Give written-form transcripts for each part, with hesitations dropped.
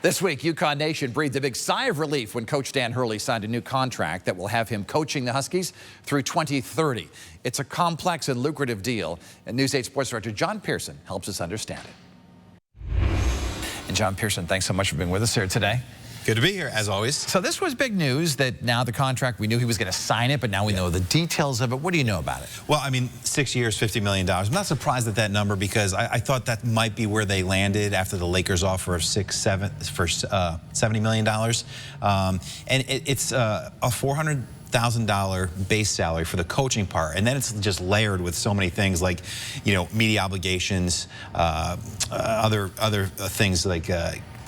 This week, UConn Nation breathed a big sigh of relief when Coach Dan Hurley signed a new contract that will have him coaching the Huskies through 2030. It's a complex and lucrative deal, and News 8 Sports Director John Pierson helps us understand it. And John Pierson, thanks so much for being with us here today. Good to be here, as always. So this was big news that now the contract, we knew he was going to sign it, but now we know the details of it. What do you know about it? Well, I mean, 6 years, $50 million. I'm not surprised at that number because I thought that might be where they landed after the Lakers offer of $70 million. And it's a $400,000 base salary for the coaching part, and then it's just layered with so many things like, you know, media obligations, other things like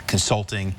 consulting.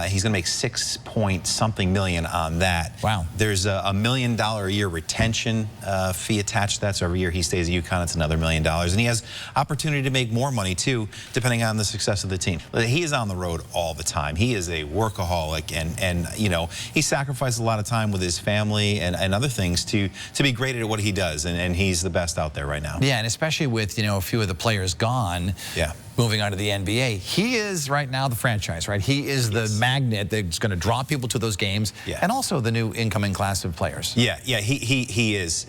He's going to make $6-point-something million on that. Wow. There's a $1 million a year retention fee attached to that. So every year he stays at UConn, it's another $1 million. And he has opportunity to make more money, too, depending on the success of the team. He is on the road all the time. He is a workaholic. And you know, he sacrifices a lot of time with his family and other things to be great at what he does. And he's the best out there right now. Yeah, and especially with, you know, a few of the players gone. Yeah. Moving on to the NBA, he is right now the franchise, right? He is the magnet that's going to draw people to those games, and also the new incoming class of players. Yeah, he is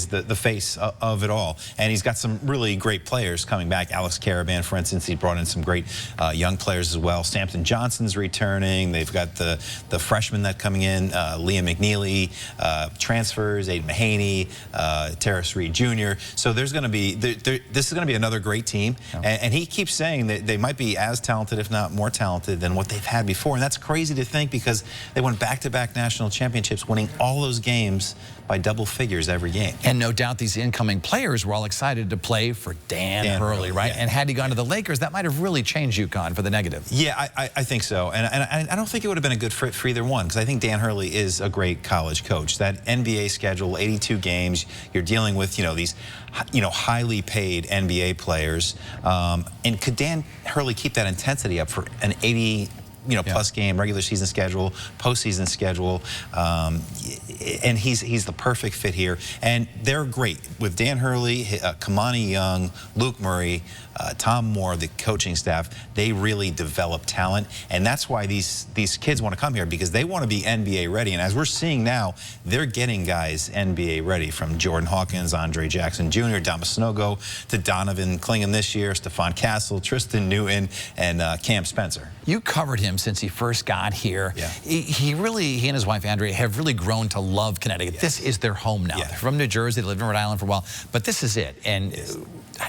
the face of it all, and he's got some really great players coming back. Alex Caravan, for instance, he brought in some great young players as well. Stampton Johnson's returning. They've got the freshmen that coming in, Liam McNeely, transfers, Aiden Mahaney, Terrace Reed Jr. So there's going to be this is going to be another great team, and he keeps saying that they might be as talented, if not more talented, than what they've had before. And that's crazy to think because they won back-to-back national championships, winning all those games by double figures every game. And no doubt these incoming players were all excited to play for Dan Hurley, right? Yeah. And had he gone to the Lakers, that might have really changed UConn for the negative. Yeah, I think so. And I don't think it would have been a good fit for either one, because I think Dan Hurley is a great college coach. That NBA schedule, 82 games, you're dealing with, you know, these, you know, highly paid NBA players. And could Dan Hurley keep that intensity up for an 80 plus game regular season schedule, postseason schedule, and he's the perfect fit here. And they're great with Dan Hurley, Kamani Young, Luke Murray, Tom Moore, the coaching staff. They really develop talent, and that's why these kids want to come here, because they want to be NBA ready. And as we're seeing now, they're getting guys NBA ready, from Jordan Hawkins, Andre Jackson Jr., Damas Snogo, to Donovan Clingan this year, Stephon Castle, Tristan Newton, and Cam Spencer. You covered him since he first got here. Yeah. He and his wife Andrea have really grown to love Connecticut. Yes. This is their home now. Yeah. They're from New Jersey. They lived in Rhode Island for a while, but this is it. And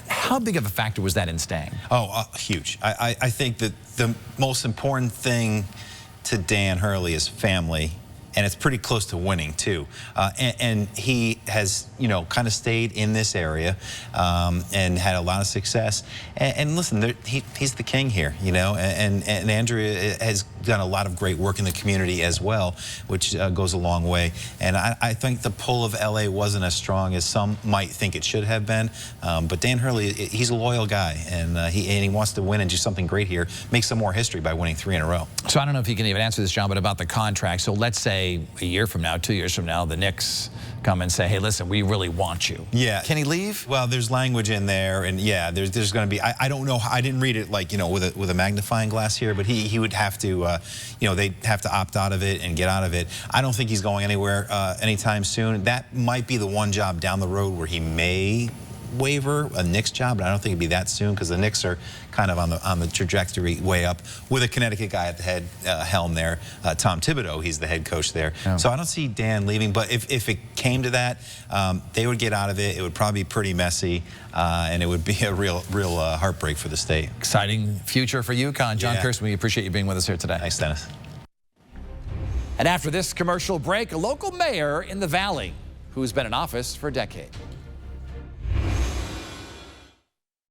how big of a factor was that in staying? Oh, huge. I think that the most important thing to Dan Hurley is family. And it's pretty close to winning, too. And he has, you know, kind of stayed in this area and had a lot of success. And listen, he's the king here, you know, and Andrea has done a lot of great work in the community as well, which goes a long way. And I think the pull of LA wasn't as strong as some might think it should have been. But Dan Hurley, he's a loyal guy, and he wants to win and do something great here, make some more history by winning 3 in a row. So I don't know if you can even answer this, John, but about the contract. So let's say a year from now, 2 years from now, the Knicks come and say, hey, listen, we really want you. Yeah. Can he leave? Well, there's language in there, and yeah, there's going to be, I don't know, I didn't read it like, you know, with a magnifying glass here, but he would have to, you know, they'd have to opt out of it and get out of it. I don't think he's going anywhere anytime soon. That might be the one job down the road where he may waiver a Knicks job, but I don't think it'd be that soon, because the Knicks are kind of on the trajectory way up with a Connecticut guy at the helm there, Tom Thibodeau. He's the head coach there. Oh. So I don't see Dan leaving, but if it came to that, they would get out of it. It would probably be pretty messy, and it would be a real heartbreak for the state. Exciting future for UConn. John Pierson, we appreciate you being with us here today. Thanks, Dennis. And after this commercial break, a local mayor in the Valley who's been in office for a decade.